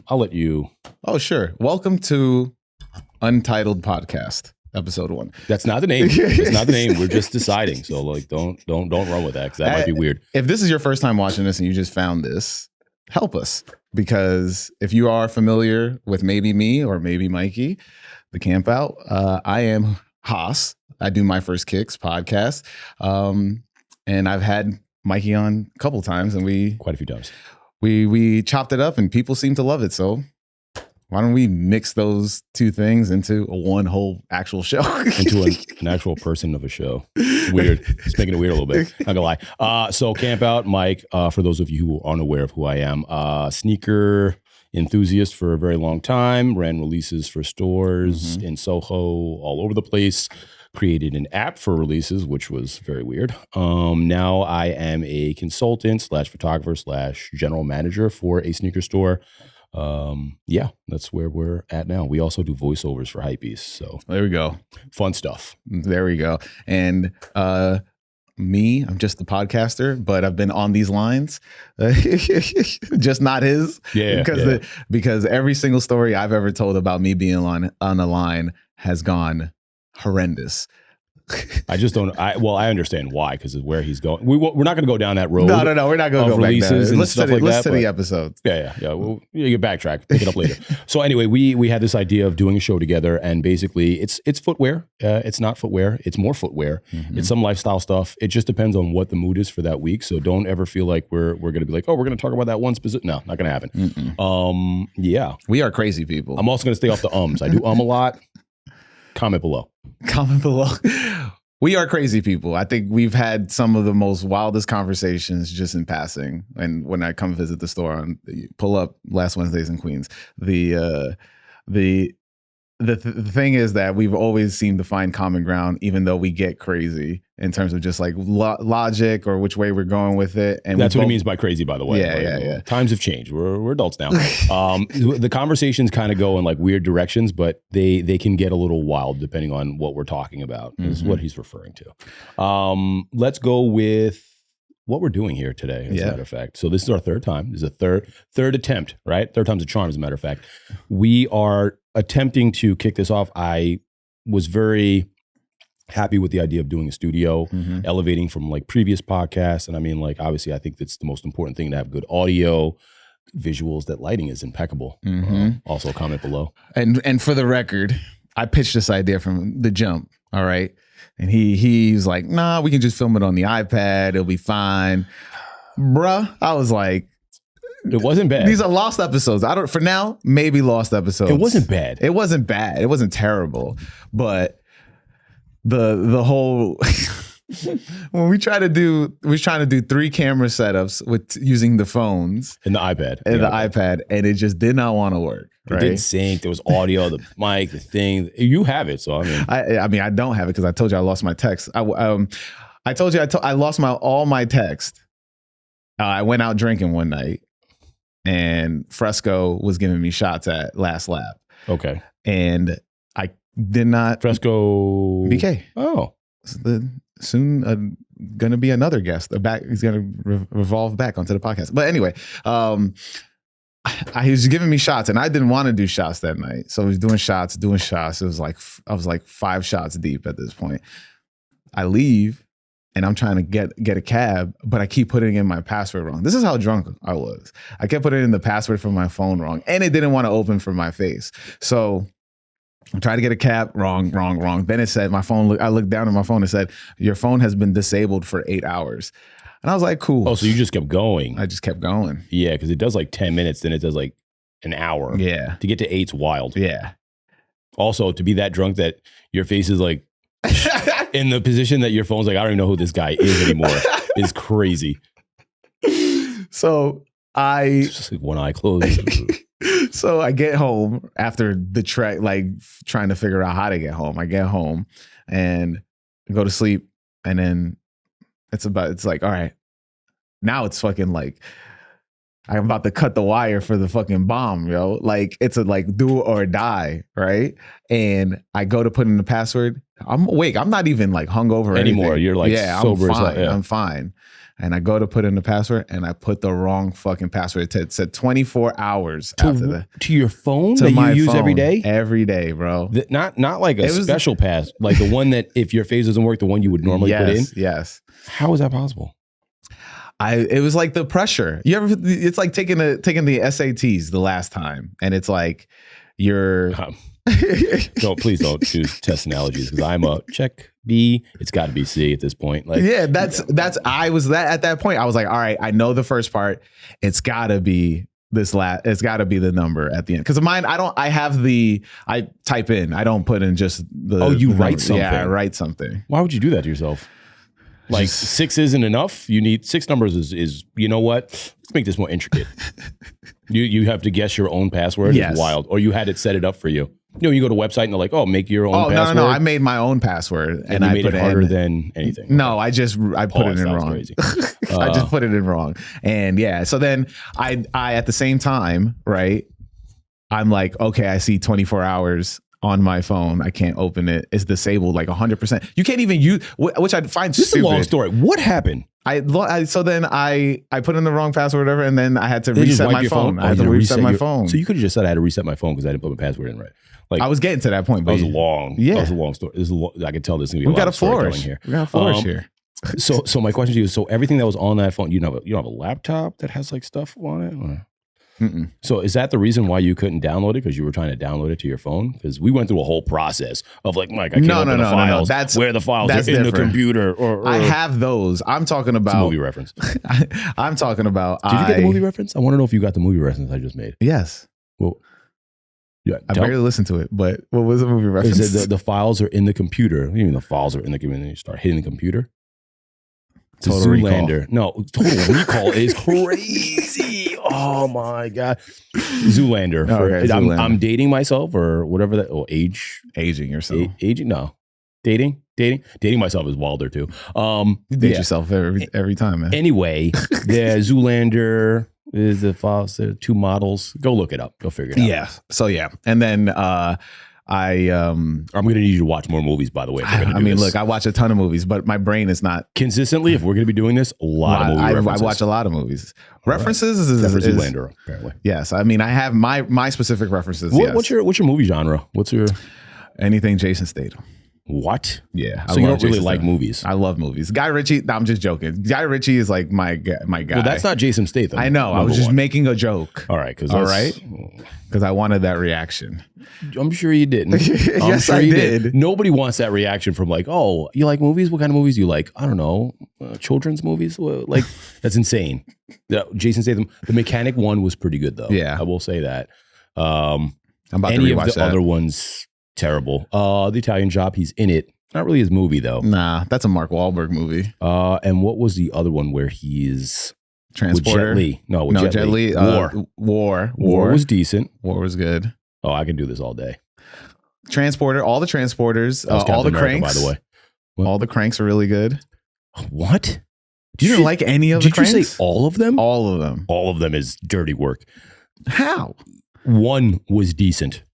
I'll let you. Oh, sure. Welcome to Untitled Podcast, episode 1. That's not the name. It's not the name. We're just deciding. So like, don't run with that because that might be weird. If this is your first time watching this and you just found this, help us. Because if you are familiar with maybe me or maybe Mikey, the camp out, I am Haas. I do My First Kicks podcast. And I've had Mikey on a couple times and Quite a few times. We chopped it up and people seem to love it. So why don't we mix those two things into one whole actual show? Into an actual person of a show. Weird. It's making it weird a little bit. Not gonna lie. So Camp Out, Mike, for those of you who are unaware of who I am, sneaker enthusiast for a very long time, ran releases for stores in Soho, all over the place, created an app for releases, which was very weird. Now I am a consultant / photographer / general manager for a sneaker store. Yeah, that's where we're at now. We also do voiceovers for Hypebeast. So there we go. Fun stuff. There we go. And me, I'm just the podcaster, but I've been on these lines, just not his. Yeah. Because every single story I've ever told about me being on the line has gone horrendous. I just don't. I understand why, because of where he's going. We're not going to go down that road. No, we're not going to go back there. Listen to the episodes. Yeah. Well, you backtrack, pick it up later. So anyway, we had this idea of doing a show together, and basically, it's footwear. It's not footwear. It's more footwear. It's some lifestyle stuff. It just depends on what the mood is for that week. So don't ever feel like we're going to be like, oh, we're going to talk about that one specific. No, not going to happen. Yeah, we are crazy people. I'm also going to stay off the ums. I do a lot. Comment below. We are crazy people. I think we've had some of the most wildest conversations just in passing. And when I come visit the store, pull up Last Wednesdays in Queens. The thing is that we've always seemed to find common ground, even though we get crazy in terms of just like logic or which way we're going with it. And that's what he means by crazy, by the way. Yeah. Times have changed. We're adults now. The conversations kind of go in like weird directions, but they can get a little wild depending on what we're talking about. Is what he's referring to. Let's go with what we're doing here today, as a matter of fact. So this is our third time. This is a third attempt, right? Third time's a charm, as a matter of fact. We are attempting to kick this off. I was very happy with the idea of doing a studio, elevating from like previous podcasts. And I mean, like, obviously, I think that's the most important thing, to have good audio, visuals, that lighting is impeccable. Also comment below. And for the record, I pitched this idea from the jump. All right. And he's like, nah, we can just film it on the iPad. It'll be fine. Bruh, I was like, it wasn't bad. These are lost episodes. For now, maybe lost episodes. It wasn't bad. It wasn't bad. It wasn't terrible. But the whole when we're trying to do 3 camera setups with using the phones and the iPad and it just did not want to work. It didn't sync. There was audio, the mic, the thing. You have it, so I mean I don't have it because I told you I lost my text. I told you I lost all my text. I went out drinking one night, and Fresco was giving me shots at last lap. Okay, and I did not. Fresco BK. Oh, soon going to be another guest. He's going to revolve back onto the podcast. But anyway, he was giving me shots, and I didn't want to do shots that night. So he was doing shots. It was like I was like 5 shots deep at this point. I leave, and I'm trying to get a cab, but I keep putting in my password wrong. This is how drunk I was. I kept putting in the password for my phone wrong, and it didn't want to open from my face. So I tried to get a cab, wrong. Then it said my phone. I looked down at my phone. It said your phone has been disabled for 8 hours. And I was like, cool. Oh, so you just kept going? I just kept going. Yeah, because it does like 10 minutes, then it does like an hour. Yeah. To get to 8's wild. Yeah. Also, to be that drunk that your face is like in the position that your phone's like, I don't even know who this guy is anymore, is crazy. So just like one eye closed. So I get home after the trek, like trying to figure out how to get home. I get home and go to sleep, and then it's like, all right, now it's fucking like I'm about to cut the wire for the fucking bomb, yo. Like it's a like do or die, right? And I go to put in the password. I'm awake. I'm not even like hungover anymore. anything. You're like sober. I'm fine. Yeah. I'm fine. and I go to put in the password, and I put the wrong fucking password. It said 24 hours after that. To your phone To that my you use phone, every day? every day, bro. Not like a special pass, like the one that if your face doesn't work, the one you would normally put in? Yes. How is that possible? It was like the pressure. It's like taking the SATs the last time, and it's like you're No, please don't choose test analogies because I'm a check B. It's got to be C at this point. Like, yeah, I was at that point. I was like, all right, I know the first part. It's got to be this last. It's got to be the number at the end. Because mine, I type in. I don't put in just the. Oh, you the write number. something. Yeah, I write something. Why would you do that to yourself? Like 6 isn't enough. You need 6 numbers is you know what? Let's make this more intricate. You have to guess your own password. Yes. It's wild. Or you had it set it up for you. You know, you go to a website and they're like, oh, make your own password. No. I made my own password and I made it harder than anything. No, I put it in wrong. Crazy. I just put it in wrong. And yeah, so then I at the same time, right? I'm like, okay, I see 24 hours on my phone. I can't open it. It's disabled like 100%. You can't even use, which I find this stupid. is a long story. What happened? So then I put in the wrong password or whatever, and then I had to reset my phone. I had to reset my phone. So you could have just said I had to reset my phone because I didn't put my password in right. Like I was getting to that point, but that was long. Yeah, that was a long story. I could tell this is gonna be. We got a flourish here. We got a flourish here. So my question to you is: so everything that was on that phone, you don't have a laptop that has like stuff on it? Or? So is that the reason why you couldn't download it? Because you were trying to download it to your phone? Because we went through a whole process of like, Mike, I can't open the files. That's where the files are in the computer. Or I have those. I'm talking about it's a movie reference. I'm talking about. Did you get the movie reference? I want to know if you got the movie reference I just made. Yes. Well, yeah, I barely listened to it, but what was the movie reference? Is it the files are in the computer? What do you mean the files are in the computer? You start hitting the computer. Total Zoolander. Recall. No, Total Recall is crazy. Oh my God. Zoolander. Zoolander. I'm dating myself or whatever that, aging yourself. Aging? No. Dating myself is wilder too. You date yourself every time, man. Anyway, the Zoolander is the files, there are 2 models. Go look it up. Go figure it out. Yeah. So yeah. And then I'm going to need you to watch more movies, by the way. Look, I watch a ton of movies, but my brain is not consistently. If we're going to be doing this, a lot of movie references. I watch a lot of movies. References is Zoolander, apparently. Yes, I mean I have my specific references. What's your movie genre? What's your anything Jason Statham? What? Yeah. So you don't really like movies? I love movies. Guy Ritchie. No, I'm just joking. Guy Ritchie is like my guy. Well, that's not Jason Statham. I know. I was just making a joke. All right. Because I wanted that reaction. I'm sure you didn't. Yes, I did. Nobody wants that reaction from like, oh, you like movies? What kind of movies do you like? I don't know. Children's movies? Like, that's insane. Jason Statham. The Mechanic one was pretty good though. Yeah. I will say that. I'm about to any rewatch of the other ones, terrible. The Italian Job, he's in it. Not really his movie though. Nah, that's a Mark Wahlberg movie. And what was the other one where he's Transporter? With Jet Li? No, Jet Li. War was decent. War was good. Oh, I can do this all day. Transporter, all the Transporters, all the Cranks. By the way, all the Cranks are really good. What? You didn't like any of the Cranks? Did you say all of them? All of them. All of them is dirty work. How? One was decent.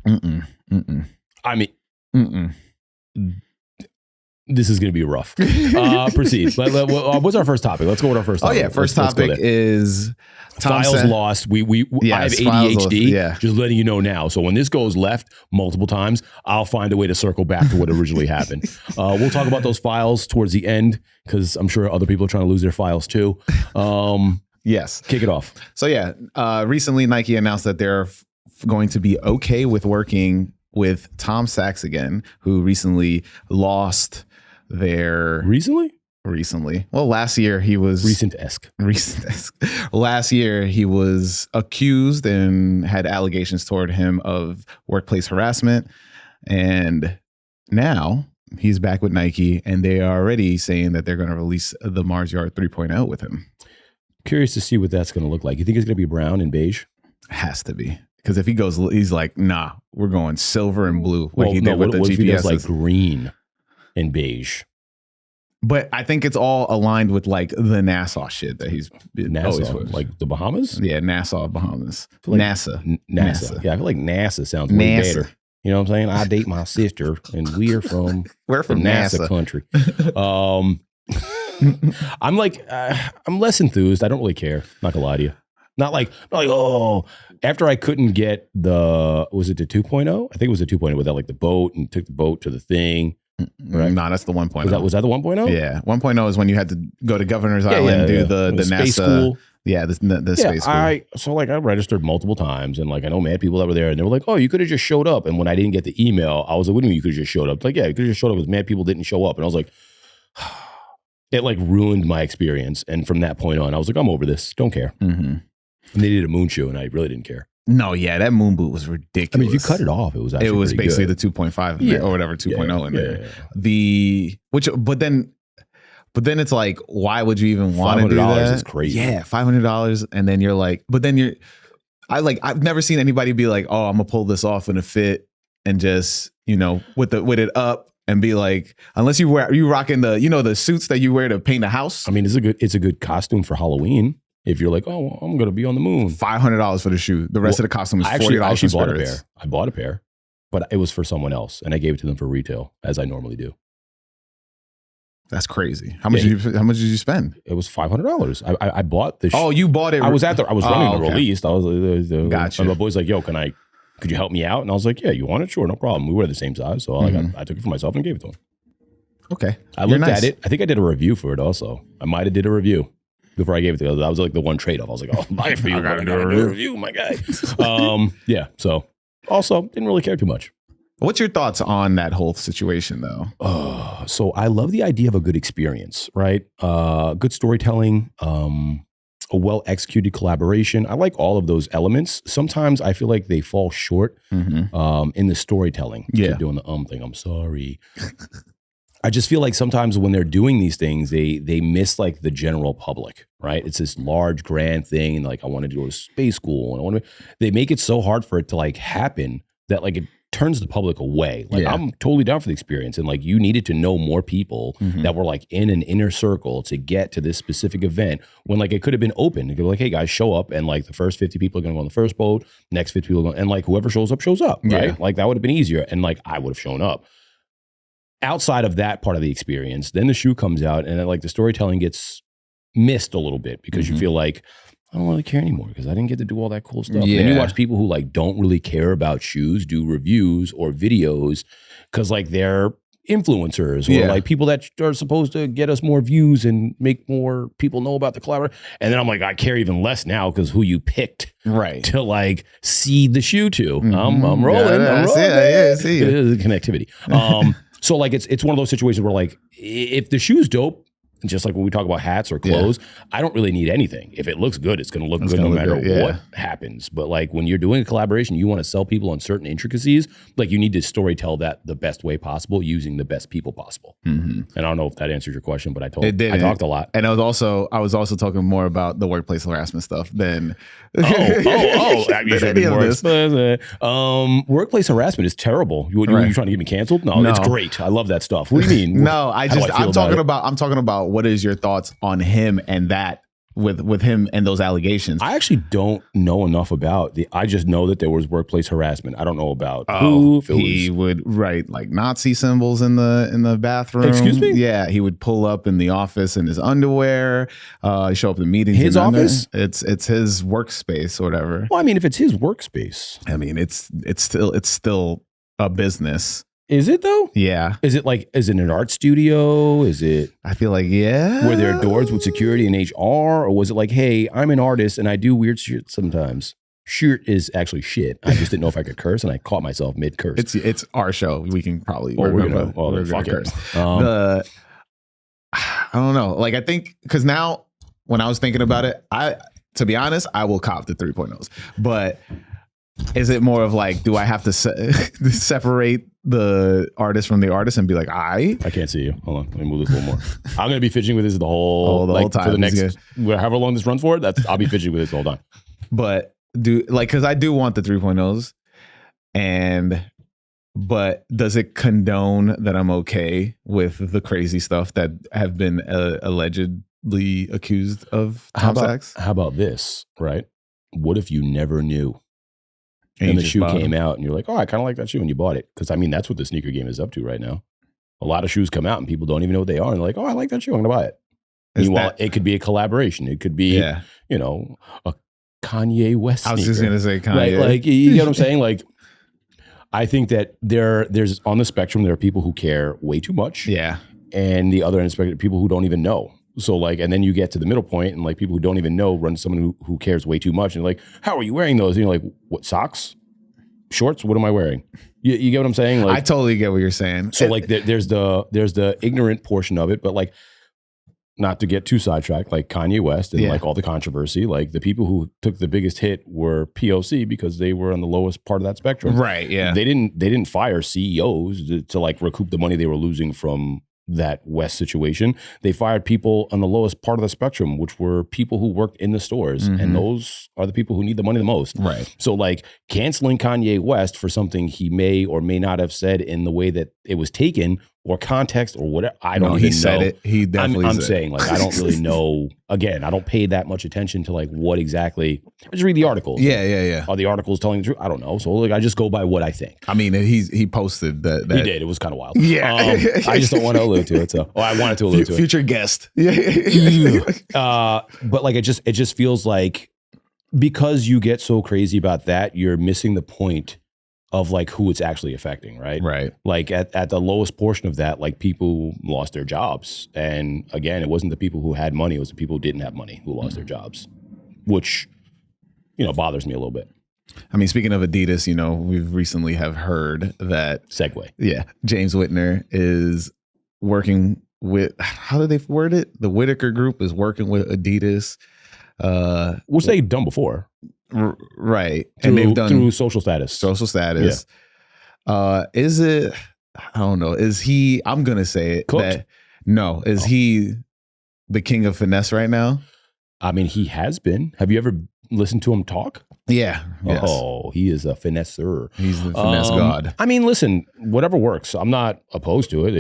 I mean, this is going to be rough. Proceed. What's our first topic? Let's go with our first topic. Oh yeah, first topic is files lost. I have ADHD. Just letting you know now. So when this goes left multiple times, I'll find a way to circle back to what originally happened. We'll talk about those files towards the end because I'm sure other people are trying to lose their files too. Yes. Kick it off. So yeah, recently Nike announced that they're going to be okay with working with Tom Sachs again, who recently lost their... Recently. Well, last year he was... Recent-esque. Last year he was accused and had allegations toward him of workplace harassment. And now he's back with Nike and they are already saying that they're going to release the Mars Yard 3.0 with him. Curious to see what that's going to look like. You think it's going to be brown and beige? Has to be. Because if he goes, he's like, nah, we're going silver and blue. Like he did with the GPS. If he does like green and beige? But I think it's all aligned with like the Nassau shit that he's always with. Like the Bahamas? Yeah, Nassau, Bahamas. Like NASA. Yeah, I feel like NASA sounds way better. You know what I'm saying? I date my sister and we're from NASA country. I'm like, I'm less enthused. I don't really care. Not gonna lie to you. Not like, oh, after I couldn't get was it the 2.0? I think it was the 2.0 without like the boat and took the boat to the thing. Right? No, that's the 1.0. Was that the 1.0? Yeah. 1.0 is when you had to go to Governor's Island and do the space NASA school. Yeah, the space school. I registered multiple times, and like I know mad people that were there, and they were like, "Oh, you could have just showed up." And when I didn't get the email, I was like, "What do you mean you could have just showed up?" Like, yeah, you could have just showed up because mad people didn't show up, and I was like, it like ruined my experience. And from that point on, I was like, I'm over this. Don't care. Mm-hmm. And they did a moon shoe, and I really didn't care. No, yeah, that moon boot was ridiculous. I mean, if you cut it off, it was actually basically good. the 2.5 or whatever 2.0 in there. Yeah. But then it's like, why would you even want to do that? $500 is crazy. Yeah, $500, and then you're like, I've never seen anybody be like, oh, I'm gonna pull this off in a fit and just with it up and be like, unless you rocking the suits that you wear to paint a house. I mean, it's a good costume for Halloween. If you're like, oh, I'm gonna be on the moon, $500 for the shoe. The rest of the costume is $40. I actually bought a pair. I bought a pair, but it was for someone else, and I gave it to them for retail, as I normally do. That's crazy. How much did you spend? It was $500. I bought the. Oh, you bought it. I was running the release. I was. Gotcha. And my boy's like, yo, could you help me out? And I was like, yeah, you want it? Sure, no problem. We were the same size, so I took it for myself and gave it to him. Okay. I looked at it. I think I did a review for it also. I might have did a review before I gave it to him. That was like the one trade-off. I was like, oh, I'll buy it for you. I gotta do a review, my guy. Yeah. So also didn't really care too much. What's your thoughts on that whole situation though? So I love the idea of a good experience, right? Good storytelling, a well-executed collaboration. I like all of those elements. Sometimes I feel like they fall short in the storytelling. Yeah. Keep doing the thing. I'm sorry. I just feel like sometimes when they're doing these things, they miss like the general public, right? It's this large, grand thing. And like, I wanted to go to space school, and they make it so hard for it to like happen that like it turns the public away. Like, I'm totally down for the experience. And like, you needed to know more people that were like in an inner circle to get to this specific event, when like it could have been open. You could be like, hey guys, show up. And like the first 50 people are going to go on the first boat. Next 50 people are going, and like whoever shows up, right? Yeah. Like that would have been easier. And like, I would have shown up. Outside of that part of the experience, then the shoe comes out, and then like the storytelling gets missed a little bit because you feel like, I don't really care anymore because I didn't get to do all that cool stuff. Yeah. And you watch people who like don't really care about shoes do reviews or videos because like they're influencers or like people that are supposed to get us more views and make more people know about the collaboration. And then I'm like, I care even less now because who you picked to like see the shoe to. I'm rolling. I'm rolling. Yeah, see you. Connectivity. So like it's one of those situations where like if the shoe's dope, just like when we talk about hats or clothes, I don't really need anything. If it looks good, it's going to look good no matter what happens. But like when you're doing a collaboration, you want to sell people on certain intricacies, like you need to storytell that the best way possible using the best people possible. And I don't know if that answers your question, but I talked a lot. And I was also talking more about the workplace harassment stuff than workplace harassment is terrible. You trying to get me canceled? No, it's great. I love that stuff. What do you mean? No, I'm talking about what is your thoughts on him and that with him and those allegations. I actually don't know enough about I just know that there was workplace harassment. I don't know about who. He would write like Nazi symbols in the bathroom. Excuse me? Yeah, he would pull up in the office in his underwear. Show up in meetings. His office? It's his workspace or whatever. Well, I mean, if it's his workspace, I mean, it's still a business. Is it though? Yeah. Is it an art studio? Is it? I feel like, yeah. Were there doors with security and HR? Or was it like, hey, I'm an artist and I do weird shit sometimes? Shit is actually shit. I just didn't know if I could curse, and I caught myself mid-curse. It's our show. We can probably. We're gonna curse. I don't know. Like, I think, because now when I was thinking about it, to be honest, I will cop the 3.0s. But is it more of like, do I have to separate the artist from the artist and be like, I can't see you. Hold on, let me move this a little more. I'm gonna be fidgeting with this the whole time for the next however long this runs for. I'll be fidgeting with this the whole time. But because I do want the 3.0s, but does it condone that I'm okay with the crazy stuff that have been allegedly accused of Tom Sachs? How about this? Right? What if you never knew? And the shoe came out and you're like, oh, I kind of like that shoe, and you bought it. Because I mean, that's what the sneaker game is up to right now. A lot of shoes come out and people don't even know what they are. And they're like, oh, I like that shoe, I'm going to buy it. Meanwhile, it could be a collaboration. It could be, Yeah. you know, a Kanye West I was sneaker. just gonna say Kanye. Right? Like, you get what I'm saying? Like, I think that there's on the spectrum, there are people who care way too much. Yeah. And the other end of the spectrum, people who don't even know. So like, and then you get to the middle point and like people who don't even know run someone who cares way too much. And like, how are you wearing those? And you're like, what, socks? Shorts? What am I wearing? You get what I'm saying? Like, I totally get what you're saying. so like there's the ignorant portion of it, but like, not to get too sidetracked, like Kanye West and like all the controversy, like the people who took the biggest hit were POC because they were on the lowest part of that spectrum. Right. Yeah. They didn't fire CEOs to like recoup the money they were losing from that West situation. They fired people on the lowest part of the spectrum, which were people who worked in the stores. And those are the people who need the money the most. Right. So like canceling Kanye West for something he may or may not have said in the way that it was taken or context or whatever. I don't even know. He said it. He definitely I'm said saying like, I don't really know. Again, I don't pay that much attention to like what exactly. I just read the articles. Yeah. Are the articles telling the truth? I don't know. So like, I just go by what I think. I mean, he posted that. He did. It was kind of wild. Yeah. I just don't want to allude to it. So, I wanted to allude to it. Future guest. Yeah. But like, it just feels like because you get so crazy about that, you're missing the point of like who it's actually affecting, right? Right. Like at the lowest portion of that, like people lost their jobs. And again, it wasn't the people who had money, it was the people who didn't have money who lost their jobs, which, you know, bothers me a little bit. I mean, speaking of Adidas, you know, we've recently have heard that Segue. Yeah. James Whitner is working with, how do they word it? The Whitaker Group is working with Adidas. Which they've done before. Right. And they've done through social status. Is it, I don't know. Is he, I'm going to say it. Cooked? Is he the king of finesse right now? I mean, he has been. Have you ever listened to him talk? Yeah. Yes. Oh, he is a finesser. He's the finesse god. I mean, listen, whatever works. I'm not opposed to it.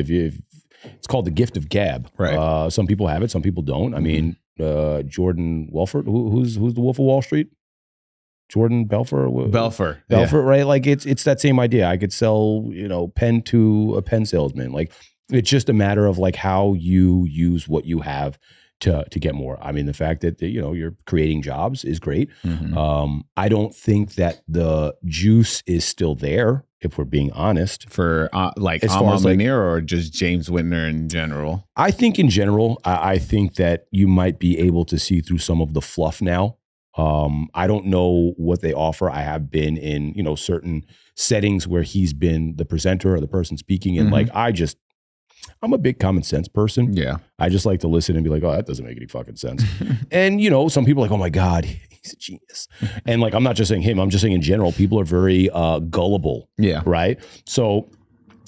It's called the gift of gab. Right. Some people have it. Some people don't. I mean, Jordan Welford, who's the Wolf of Wall Street? Jordan Belfort, yeah. Right? Like it's that same idea. I could sell, you know, pen to a pen salesman. Like it's just a matter of like how you use what you have to get more. I mean, the fact that, you know, you're creating jobs is great. I don't think that the juice is still there, if we're being honest. For like Amon Lanier or just James Whitner in general? I think in general, I think that you might be able to see through some of the fluff now. I don't know what they offer. I have been in, you know, certain settings where he's been the presenter or the person speaking. And like, I'm a big common sense person. Yeah. I just like to listen and be like, oh, that doesn't make any fucking sense. And, you know, some people are like, oh my God, he's a genius. And like, I'm not just saying him, I'm just saying in general, people are very gullible. Yeah. Right. So,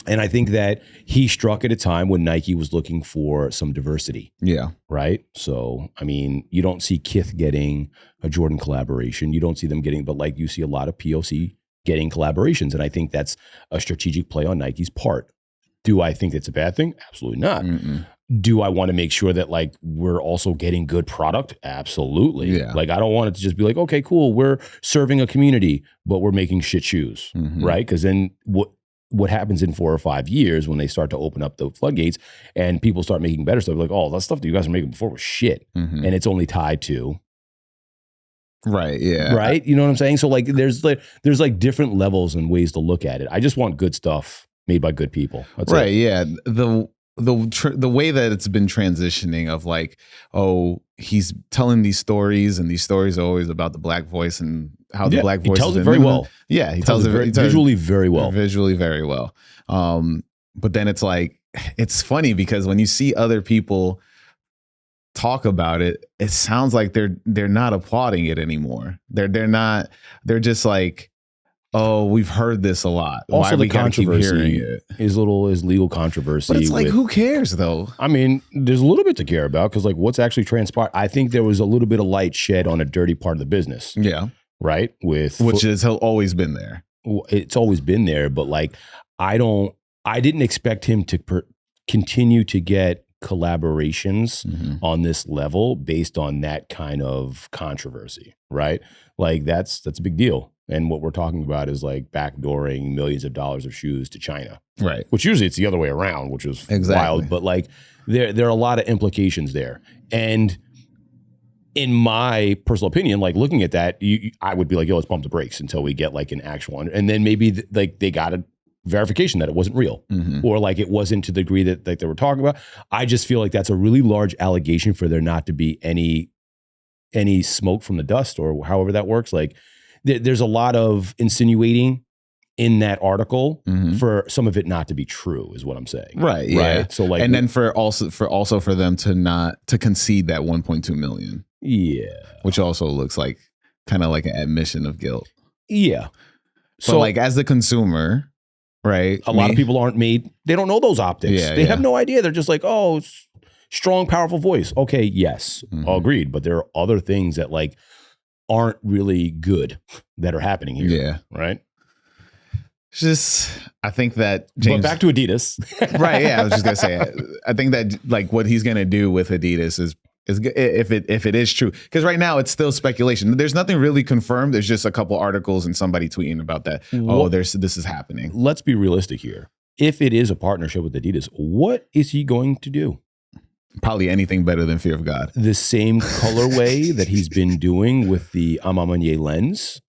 and I think that he struck at a time when Nike was looking for some diversity. Yeah. Right. So, I mean, you don't see Kith getting a Jordan collaboration. You don't see them getting, but like you see a lot of POC getting collaborations. And I think that's a strategic play on Nike's part. Do I think it's a bad thing? Absolutely not. Do I want to make sure that like we're also getting good product? Absolutely. Yeah. Like I don't want it to just be like, okay, cool, we're serving a community, but we're making shit shoes. Right. Because then what happens in 4 or 5 years when they start to open up the floodgates and people start making better stuff, like, oh, that stuff that you guys were making before was shit. And it's only tied to. Right. Yeah. Right. You know what I'm saying? So like there's different levels and ways to look at it. I just want good stuff made by good people. That's right. it. Yeah. The way that it's been transitioning of like, oh, he's telling these stories and these stories are always about the Black voice and how the Black voice tells it very well. Yeah. He tells it visually very well. Visually very well. But then it's like, it's funny because when you see other people talk about it, it sounds like they're not applauding it anymore. They're just like, oh, we've heard this a lot. Also, why the controversy is legal controversy. But it's like, who cares though? I mean, there's a little bit to care about because like what's actually transpired. I think there was a little bit of light shed on a dirty part of the business. Yeah. Right. Which has always been there. It's always been there. But like, I didn't expect him to continue to get collaborations on this level based on that kind of controversy. Right. Like that's a big deal. And what we're talking about is like backdooring millions of dollars of shoes to China. Right. Which usually it's the other way around, which is Exactly. wild. But like there are a lot of implications there. And in my personal opinion, like looking at that, I would be like, yo, let's pump the brakes until we get like an actual, and then maybe like they got a verification that it wasn't real, or like it wasn't to the degree that like they were talking about. I just feel like that's a really large allegation for there not to be any smoke from the dust, or however that works. Like there's a lot of insinuating in that article for some of it not to be true, is what I'm saying. Right. Yeah. Right. So like, and then for them to concede that 1.2 million. Yeah. Which also looks like kind of like an admission of guilt. Yeah. So like as the consumer, right? A lot of people they don't know those optics. Yeah, they have no idea. They're just like, oh, strong, powerful voice. Okay, yes, agreed. But there are other things that like aren't really good that are happening here. Yeah. Right. Just, I think that James. But back to Adidas. Right. Yeah. I was just going to say, I think that like what he's going to do with Adidas is if it is true, because right now it's still speculation. There's nothing really confirmed. There's just a couple articles and somebody tweeting about that. Well, this is happening. Let's be realistic here. If it is a partnership with Adidas, what is he going to do? Probably anything better than Fear of God. The same colorway that he's been doing with the Amamanye lens.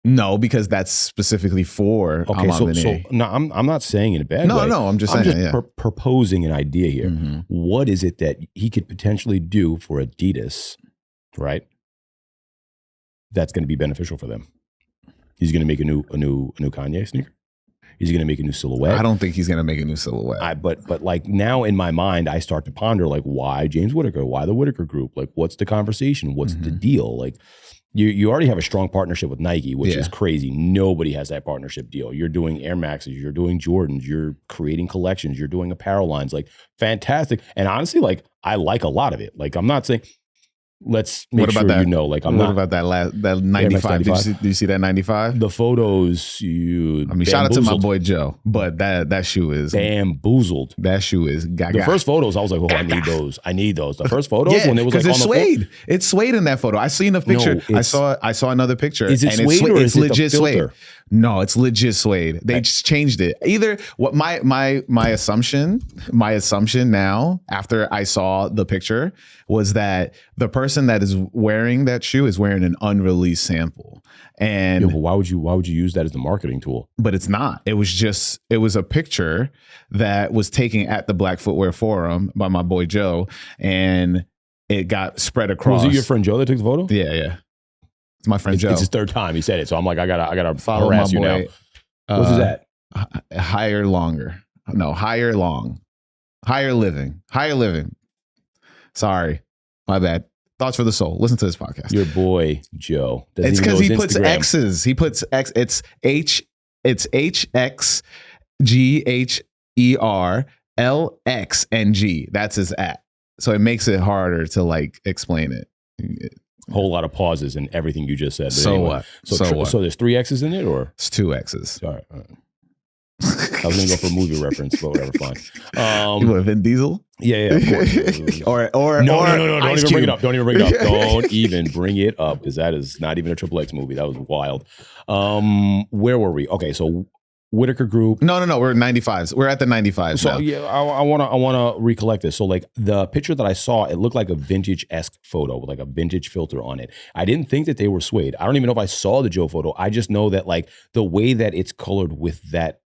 No, because that's specifically for Amamanye. So no, I'm not saying in a bad way. No, I'm just saying. Proposing an idea here. What is it that he could potentially do for Adidas, right? That's going to be beneficial for them. He's going to make a new Kanye sneaker. He's going to make a new silhouette. I don't think he's going to make a new silhouette. But like now in my mind, I start to ponder like, why James Whitaker? Why the Whitaker Group? Like, what's the conversation? What's the deal? Like, you already have a strong partnership with Nike, which is crazy. Nobody has that partnership deal. You're doing Air Maxes, you're doing Jordans, you're creating collections, you're doing apparel lines, like fantastic. And honestly, like I like a lot of it. Like I'm not saying, let's make sure that? You know, like I'm what not about that 95? Did you see that 95? The photos, shout out to my boy Joe, but that shoe is bamboozled. That shoe is gaga. The first photos, I was like, oh, I need those. The first photos when it was like it's suede. It's suede in that photo. I seen a picture. No, I saw another picture. Is it suede or is it legit suede? No, it's legit suede. They just changed it. Either what my assumption now after I saw the picture was that the person that is wearing that shoe is wearing an unreleased sample. And but why would you use that as the marketing tool? But it's not. It was a picture that was taken at the Black Footwear Forum by my boy Joe, and it got spread across. Was it your friend Joe that took the photo? Yeah. It's my friend Joe. It's his third time he said it, so I'm like, I gotta follow harass you now. What's his at? Higher longer. No, higher long. Higher living. Sorry, my bad. Thoughts for the soul. Listen to this podcast. Your boy Joe. It's because he puts X's. He puts X. It's HXGHERLXNG. That's his at. So it makes it harder to like explain it. Whole lot of pauses in everything you just said. So anyway, what? So there's 3 X's in it, or it's 2 X's. All right. I was gonna go for a movie reference, but whatever, fine. You want Vin Diesel? Yeah, of course. or no, don't even bring it up. Don't even bring it up. Don't even bring it up, because that is not even a XXX movie. That was wild. Where were we? Okay, so Whitaker Group. No. We're at 95s. We're at the 95s. So now. yeah, I wanna recollect this. So like the picture that I saw, it looked like a vintage-esque photo with like a vintage filter on it. I didn't think that they were suede. I don't even know if I saw the Joe photo. I just know that like the way that it's colored with that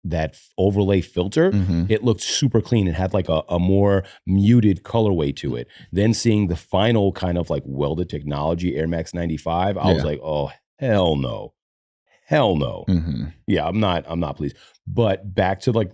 overlay filter, it looked super clean. It had like a more muted colorway to it. Then seeing the final kind of like welded technology Air Max 95, I was like, oh hell no. Yeah, I'm not pleased. But back to like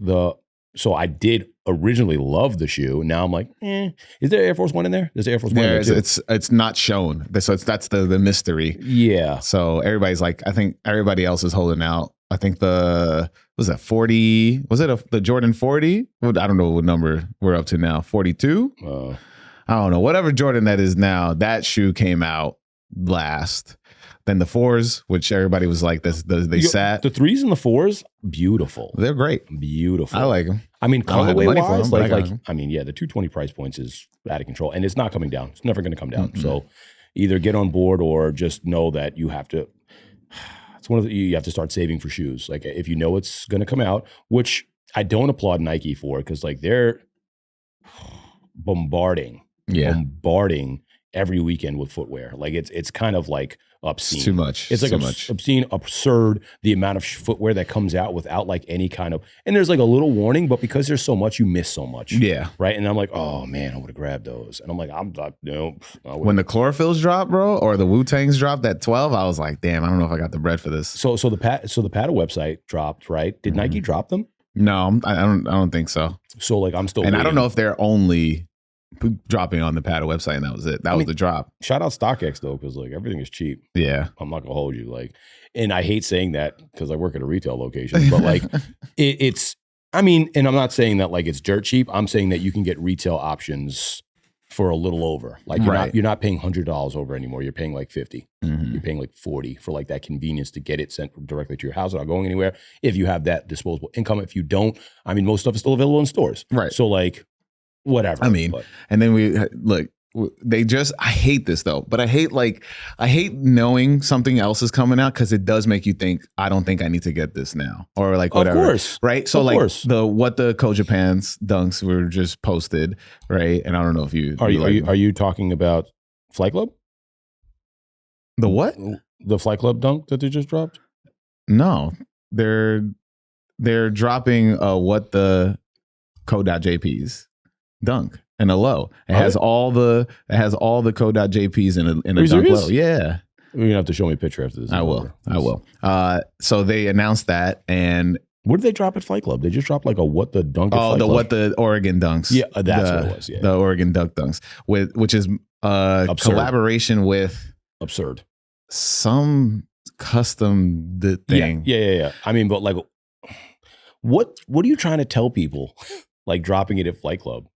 so I did originally love the shoe. Now I'm like, is there Air Force One in there? There's Air Force One in there too. It's not shown. So that's the mystery. Yeah. So everybody's like, I think everybody else is holding out. I think the 40, was it the Jordan 40? I don't know what number we're up to now. 42? I don't know. Whatever Jordan that is now, that shoe came out last. Then the 4s, which everybody was like, sat. The 3s and the 4s, beautiful. They're great. Beautiful. I like them. I mean, colorway wise, the 220 price points is out of control, and it's not coming down. It's never going to come down. So either get on board or just know that you have to. it's one of the, you have to start saving for shoes. Like if you know it's going to come out, which I don't applaud Nike for, because like they're bombarding every weekend with footwear. Like it's kind of like obscene. It's too much. It's like obscene, absurd, the amount of footwear that comes out without like any kind of, and there's like a little warning, but because there's so much, you miss so much. Yeah. Right. And I'm like, oh man, I would have grabbed those. And I'm like, when the chlorophylls dropped, bro, or the Wu-Tangs dropped at 12, I was like, damn, I don't know if I got the bread for this. So the Paddle website dropped, right? Did Nike drop them? No, I don't think so. So like I'm still and waiting. I don't know if they're only dropping on the Paddle website and that was it. That was the drop. Shout out StockX though, because like everything is cheap. Yeah. I'm not gonna hold you. Like, and I hate saying that because I work at a retail location, but like it's I mean, and I'm not saying that like it's dirt cheap. I'm saying that you can get retail options for a little over. Like you're not paying $100 over anymore. You're paying like 50. Mm-hmm. You're paying like 40 for like that convenience to get it sent directly to your house without going anywhere. If you have that disposable income, if you don't, I mean, most stuff is still available in stores. Right. So like whatever. I mean, and then I hate this though, but I hate knowing something else is coming out because it does make you think, I don't think I need to get this now or like whatever. Of course. Right. So what the Coach Japan's dunks were just posted. Right. And I don't know if you are you talking about Flight Club? The what? The Flight Club dunk that they just dropped? No, they're dropping what the Code.jp's dunk and a low. It has all the Code.jp's in a dunk low. Yeah. You're gonna have to show me a picture after this. I will. So they announced that, and what did they drop at Flight Club? They just dropped like a what the dunk. What the Oregon dunks. Yeah, that's what it was. Yeah, the Oregon dunk dunks which is collaboration with absurd some custom thing. Yeah. I mean, but like, what are you trying to tell people? Like dropping it at Flight Club?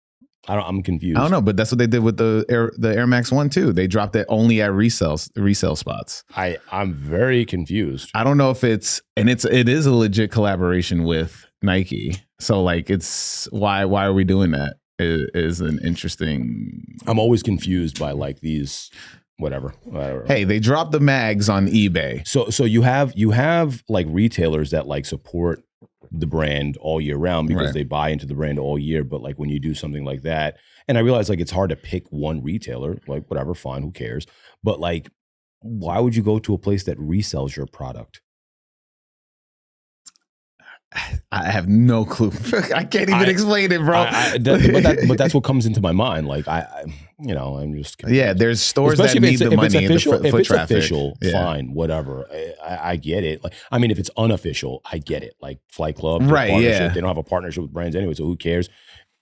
I'm confused. I don't know, but that's what they did with the Air Max 1 too. They dropped it only at resale spots. I'm very confused. I don't know if it is a legit collaboration with Nike. So like why are we doing that? Is an interesting. I'm always confused by like these whatever. Hey, they dropped the mags on eBay. So you have like retailers that like support the brand all year round because they buy into the brand all year. But like when you do something like that, and I realize like it's hard to pick one retailer, like whatever, fine, who cares? But like, why would you go to a place that resells your product? I have no clue. I can't even explain it, bro. But that's what comes into my mind. Like I'm just there's stores that need the money. If it's official, fine, whatever. I get it. Like I mean, if it's unofficial, I get it. Like Flight Club, right? Yeah, they don't have a partnership with brands anyway, so who cares?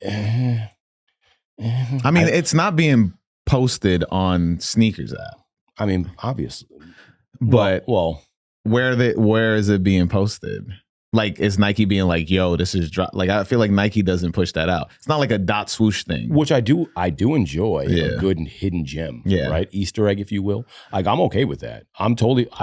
I mean, it's not being posted on Sneakers app. I mean, obviously, but where is it being posted? Like, is Nike being like, yo, this is drop? Like, I feel like Nike doesn't push that out. It's not like a dot swoosh thing. Which I do enjoy a good hidden gem. Yeah. Right? Easter egg, if you will. Like, I'm okay with that. I'm a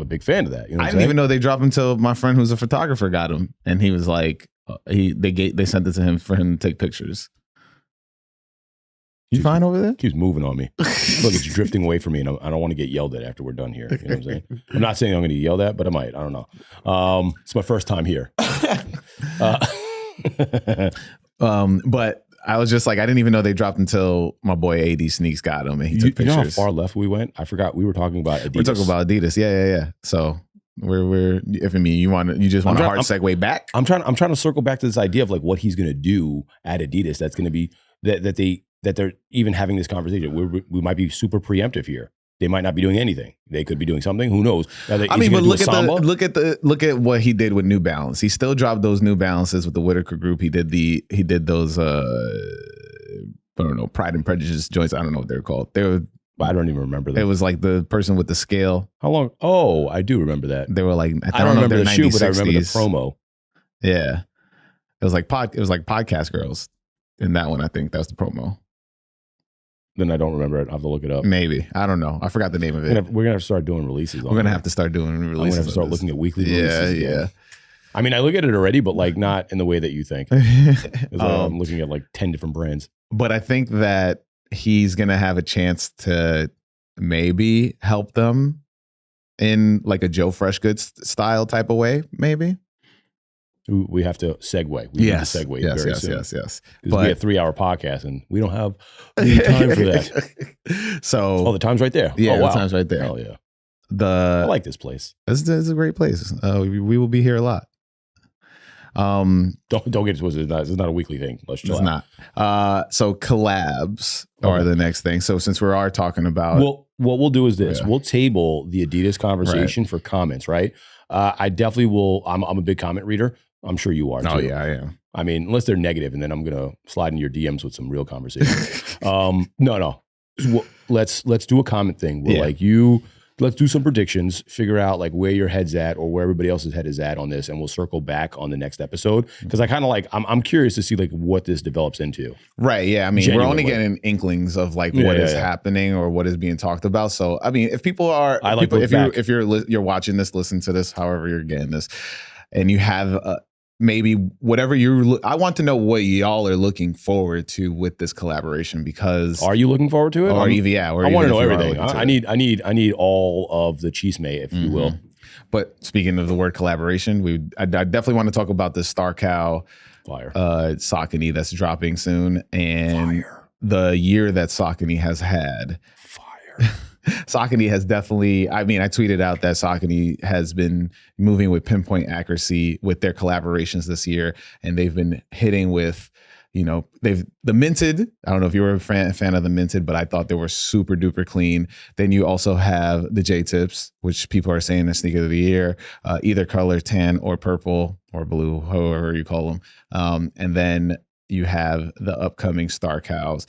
big fan of that. You know I didn't even know they dropped until my friend who's a photographer got them. And he was like, they sent it to him for him to take pictures. You fine over there? Keeps moving on me. Look, it's drifting away from me, and I don't want to get yelled at after we're done here. You know what I'm saying? I'm not saying I'm going to get yelled at, but I might. I don't know. It's my first time here. But I was just like, I didn't even know they dropped until my boy AD Sneaks got them, and he took pictures. You know how far left we went? I forgot we were talking about Adidas. We're talking about Adidas. Yeah. So we're if I mean you just want a hard segue back. I'm trying to circle back to this idea of like what he's going to do at Adidas. That's going to be that they're even having this conversation. We might be super preemptive here. They might not be doing anything. They could be doing something. Who knows? I mean, but look at what he did with New Balance. He still dropped those New Balances with the Whitner group. He did those I don't know, Pride and Prejudice joints. I don't know what they're called. I don't even remember them. It was like the person with the scale. How long? Oh, I do remember that. They were like, I don't remember the shoe, but I remember the promo. Yeah, it was like Podcast Girls. In that one, I think that was the promo. Then I don't remember it. I'll have to look it up. Maybe. I don't know. I forgot the name of it. We're going to have to start doing releases. We're going to have to start doing releases. I'm going to have to start looking at weekly releases. Yeah. I mean, I look at it already, but like not in the way that you think. I'm looking at like 10 different brands. But I think that he's going to have a chance to maybe help them in like a Joe Freshgoods style type of way, maybe. We have to segue. We need to segue very soon. Yes. Because we have 3-hour podcast and we don't have any time for that. So, the time's right there. Yeah, oh, wow. the time's right there. Oh yeah. I like this place. This is a great place. We will be here a lot. Don't get it twisted. It's not a weekly thing. Let's chill out. Not. So collabs are the next thing. So since we are talking about, well, what we'll do is this: we'll table the Adidas conversation for comments. Right? I definitely will. I'm a big comment reader. I'm sure you are too. Oh yeah, I am. I mean, unless they're negative, and then I'm gonna slide in your DMs with some real conversation. No. So let's do a comment thing where like let's do some predictions, figure out like where your head's at or where everybody else's head is at on this, and we'll circle back on the next episode. Because I kind of like I'm curious to see like what this develops into. Right. Yeah. I mean, we're only getting inklings of like what is happening or what is being talked about. So I mean, if people are, if you're watching this, listen to this, however you're getting this, and you have maybe whatever I want to know what y'all are looking forward to with this collaboration, because are you looking forward to it? Or I want to know everything. I need all of the cheesemate, if you will. But speaking of the word collaboration, I definitely want to talk about the Star Cow Saucony that's dropping soon, and the year that Saucony has had. Saucony has definitely, I mean, I tweeted out that Saucony has been moving with pinpoint accuracy with their collaborations this year, and they've been hitting with, the minted. I don't know if you were a fan of the minted, but I thought they were super duper clean. Then you also have the J tips, which people are saying are sneaker of the year, either color, tan or purple or blue, however you call them. And then you have the upcoming Star Cows.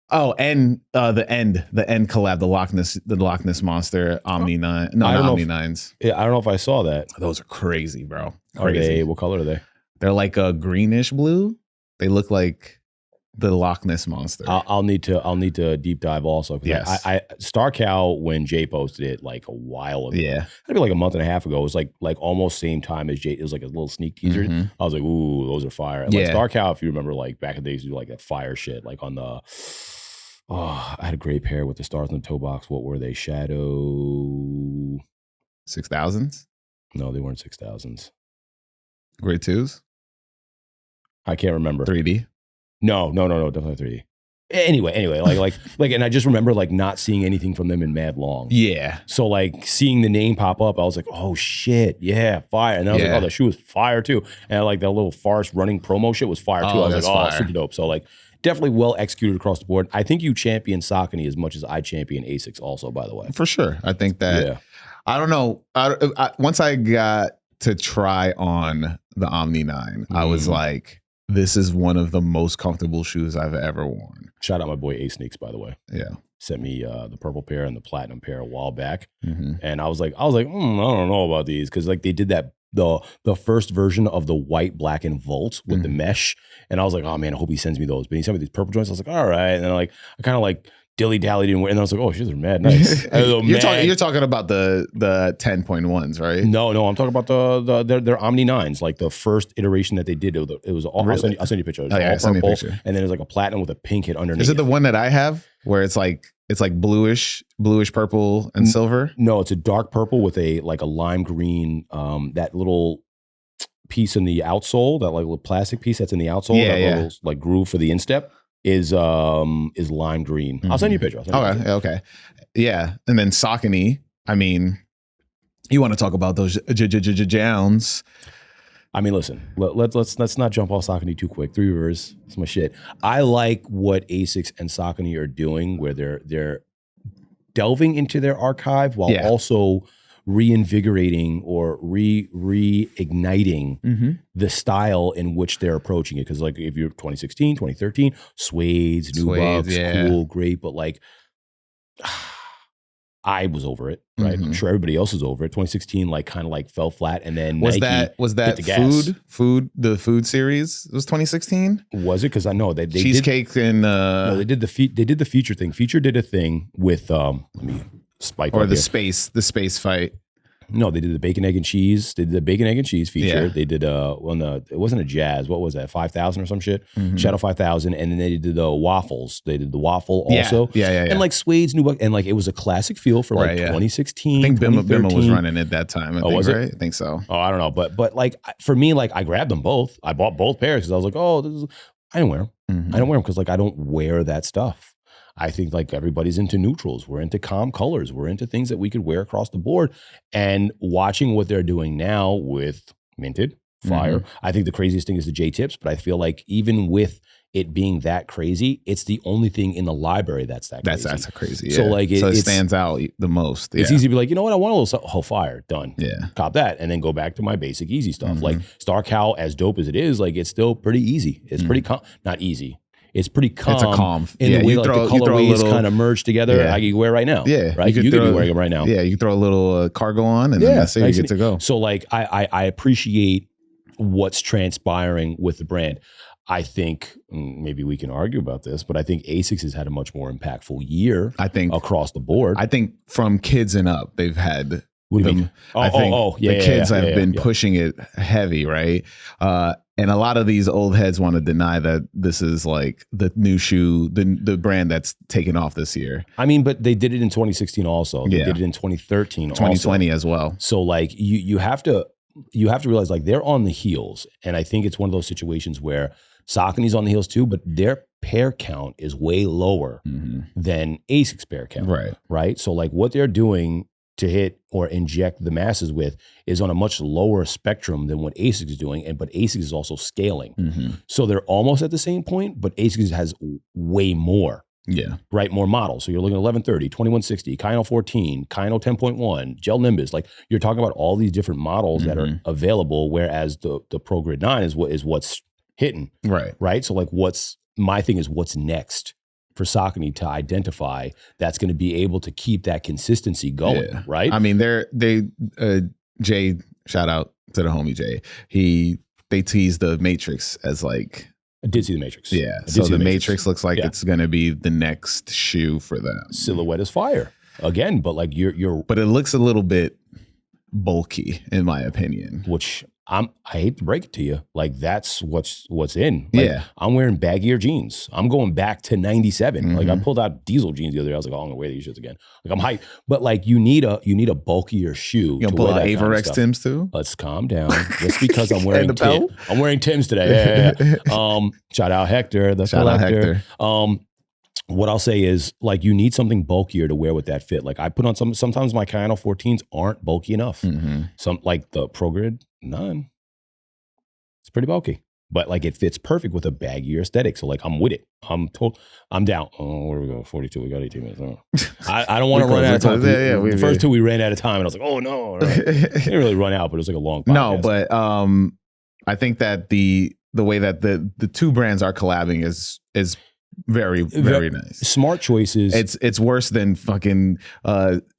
Oh, and the end collab, the Loch Ness Monster Omni 9. No, not Omni 9s. Yeah, I don't know if I saw that. Those are crazy, bro. Crazy. What color are they? They're like a greenish blue. They look like the Loch Ness Monster. I'll need to deep dive also. Yes. I Star Cow, when Jay posted it like a while ago. Yeah. It'd be like a month and a half ago. It was like almost same time as Jay. It was like a little sneak teaser. I was like, ooh, those are fire. And like Star Cow, if you remember, like back in the days, do like that fire shit, like on the. Oh, I had a great pair with the stars in the toe box. What were they? Shadow 6000s? No, they weren't 6000s. Grade 2s? I can't remember. 3D? No, definitely 3D. Anyway, like, and I just remember like not seeing anything from them in mad long. Yeah. So like seeing the name pop up, I was like, oh shit, yeah, fire. And I was like, oh, the shoe was fire too. And like that little farce running promo shit was fire too. I was like, oh, super dope. So like. Definitely well executed across the board. I think you champion Saucony as much as I champion Asics also, by the way. For sure. I think that, I don't know. Once I got to try on the Omni 9, I was like, this is one of the most comfortable shoes I've ever worn. Shout out my boy A-Sneaks, by the way. Yeah. Sent me the purple pair and the platinum pair a while back. And I was like, I don't know about these. Cause like they did that, the first version of the white, black, and Volt with the mesh. And I was like, oh man, I hope he sends me those. But he sent me these purple joints. I was like, all right. And then I kind of like dilly-dallied and I was like, oh, shoes are mad nice. You're talking about the 10.1s, right? No, I'm talking about their Omni 9s, like the first iteration that they did. It was all, really? I'll send you a picture. It was all purple, and then there's like a platinum with a pink hit underneath. Is it the one that I have where it's like bluish purple and silver? No, it's a dark purple with a lime green, that little piece in the outsole, that like little plastic piece that's in the outsole, little like groove for the instep is lime green. I'll send you a picture. Okay. Yeah. And then Saucony, I mean, you want to talk about those Jounds. I mean, listen, let's not jump off Saucony too quick. 3 Rivers, it's my shit. I like what Asics and Saucony are doing, where they're delving into their archive while also reinvigorating or reigniting the style in which they're approaching it. Because like if you're 2016, 2013, Suede's, Nubucks, cool, great, but like I was over it, right? I'm sure everybody else was over it. 2016, like kind of like fell flat, and then was Nike that the food series was 2016? Was it? Because I know they cheesecake did, and no, they did the feature thing. Feature did a thing with let me spike or up the here. space fight. No, they did the bacon, egg, and cheese. They did the bacon, egg, and cheese feature. Yeah. They did it wasn't a Jazz. What was that? 5,000 or some shit. Shadow 5,000, and then they did the waffles. They did the waffle also. Yeah. And like Suede's nubuck, and like it was a classic feel for like 2016. I think Bimma was 2013. running at that time. I think, was it? right? I think so. Oh, I don't know, but like for me, like I grabbed them both. I bought both pairs because I was like, I didn't wear them. I don't wear them because like I don't wear that stuff. I think like everybody's into neutrals. We're into calm colors. We're into things that we could wear across the board. And watching what they're doing now with Minted, Fire, I think the craziest thing is the J tips. But I feel like even with it being that crazy, it's the only thing in the library that's that crazy. That's crazy. Yeah. So like it stands out the most. It's easy to be like, you know what? I want a little Fire. Done. Yeah. Cop that. And then go back to my basic easy stuff. Like Star Cal, as dope as it is, like it's still pretty easy. It's pretty not easy. It's pretty calm. It's a calm. In the way like the colorways kind of merge together. I can wear right now. Yeah. Right? You could be wearing them right now. Yeah. You can throw a little cargo on and then that's it. You get to go. So like I appreciate what's transpiring with the brand. I think maybe we can argue about this, but I think ASICS has had a much more impactful year. I think across the board. I think from kids and up, they've had what do you mean? I think the kids have been pushing it heavy, right? And a lot of these old heads want to deny that this is like the new shoe, the brand that's taken off this year. I mean, but they did it in 2016 also. They did it in 2013 2020 also. as well. So like you have to realize like they're on the heels. And I think it's one of those situations where Saucony's on the heels too, but their pair count is way lower than ASICS pair count. Right. So like what they're doing to hit or inject the masses with is on a much lower spectrum than what ASICS is doing. But ASICS is also scaling. So they're almost at the same point, but ASICS has way more. Yeah. Right. More models. So you're looking at 1130, 2160, Kino 14, Kino 10.1, Gel Nimbus. Like you're talking about all these different models that are available, whereas the Pro Grid 9 is what's hitting. Right. So like my thing is what's next for Saucony to identify that's going to be able to keep that consistency going, right? I mean, Jay, shout out to the homie Jay. They teased the Matrix as like. I did see the Matrix. Yeah. So the Matrix looks like it's going to be the next shoe for them. Silhouette is fire again, but like but it looks a little bit bulky in my opinion. Which I hate to break it to you, like that's what's in. Like, I'm wearing baggier jeans. I'm going back to 97. Like I pulled out diesel jeans the other day. I was like, oh, I'm gonna wear these shits again. Like I'm hyped, but like you need a bulkier shoe. You gonna pull out Averex Tims too? Let's calm down. Just because I'm wearing I'm wearing Tims today. Shout out Hector, the collector. What I'll say is like you need something bulkier to wear with that fit. Like I put on sometimes my Kino 14s aren't bulky enough. Some like the Pro Grid 9. It's pretty bulky. But like it fits perfect with a baggier aesthetic. So like I'm with it. I'm down. Oh, where are we going? 42. We got 18 minutes. Oh. I don't want to run out of time. The first two we ran out of time and I was like, oh no. Right. Didn't really run out, but it was like a long podcast. No, but I think that the way that the two brands are collabing is very, very nice. Smart choices. It's worse than fucking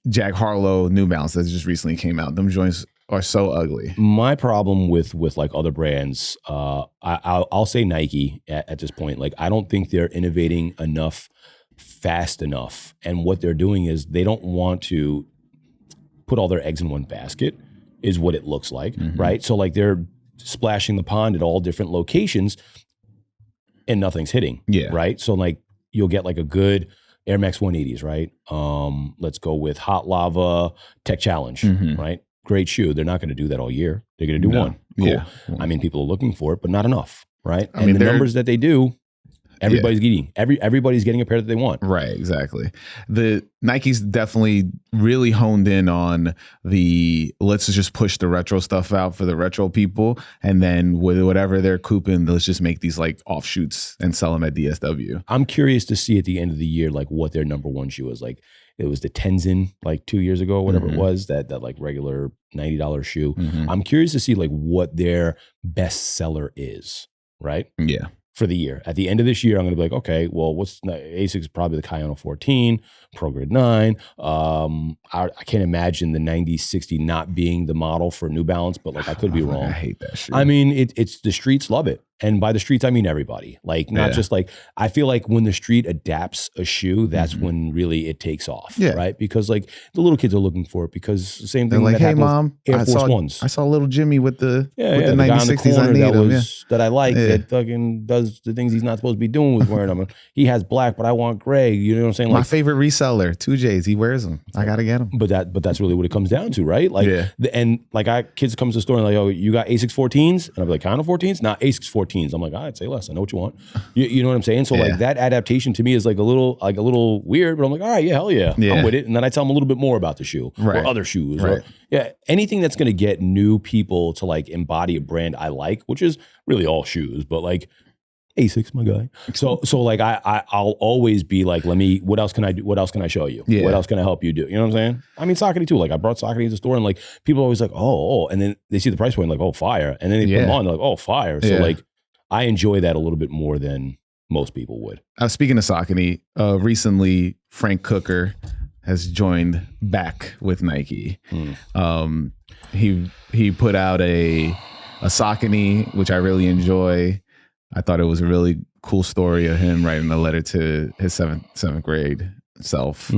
Jack Harlow New Balance that just recently came out. Them joints are so ugly. My problem with like other brands, I'll say Nike at this point. Like I don't think they're innovating enough, fast enough, and what they're doing is they don't want to put all their eggs in one basket. Is what it looks like, right? So like they're splashing the pond at all different locations. And nothing's hitting. Right. So like you'll get like a good Air Max 180s, right? Let's go with Hot Lava Tech Challenge, right? Great shoe. They're not going to do that all year. They're going to do one. Cool. Yeah. I mean, people are looking for it, but not enough, right? I mean, the numbers that they do, everybody's getting everybody's getting a pair that they want. Right, exactly. The Nike's definitely really honed in on the let's just push the retro stuff out for the retro people, and then with whatever they're couping, let's just make these like offshoots and sell them at DSW. I'm curious to see at the end of the year like what their number one shoe is. Like it was the Tenzin like 2 years ago, whatever it was, that like regular $90 shoe. I'm curious to see like what their best seller is, right? Yeah. For the year. At the end of this year, I'm going to be like, okay, well, what's ASICS is probably the Kino 14, Pro Grid 9. I can't imagine the 9060 not being the model for New Balance, but like I could be wrong. I hate that shit. I mean, it's the streets love it. And by the streets, I mean everybody. Like, not just like, I feel like when the street adapts a shoe, that's when really it takes off, right? Because like the little kids are looking for it because the same thing. They're like, hey mom, Air Force Ones. I saw little Jimmy with the the 9060s. I need him. That I like that fucking does the things he's not supposed to be doing with wearing them. He has black, but I want gray. You know what I'm saying? Like, my favorite reseller, 2Js. He wears them. I gotta get them. But that's really what it comes down to, right? Like, and like kids come to the store and like, oh, you got Asics 14s? And I'm like, kind of 14s? Not Asics 14s. I'm like, all right, say less. I know what you want. You know what I'm saying? So like that adaptation to me is like a little weird, but I'm like, all right, yeah, hell yeah, I'm with it. And then I tell them a little bit more about the shoe or other shoes, or anything that's going to get new people to like embody a brand I like, which is really all shoes, but like Asics, my guy. So like I'll always be like, what else can I do? What else can I show you? What else can I help you do? You know what I'm saying? I mean, Saucony too. Like I brought Saucony to the store and like people are always like, oh, and then they see the price point like, oh, fire. And then they put them on, they're like, oh, fire. So like I enjoy that a little bit more than most people would. Speaking of Saucony, recently Frank Cooker has joined back with Nike. He put out a Saucony, which I really enjoy. I thought it was a really cool story of him writing a letter to his seventh grade self.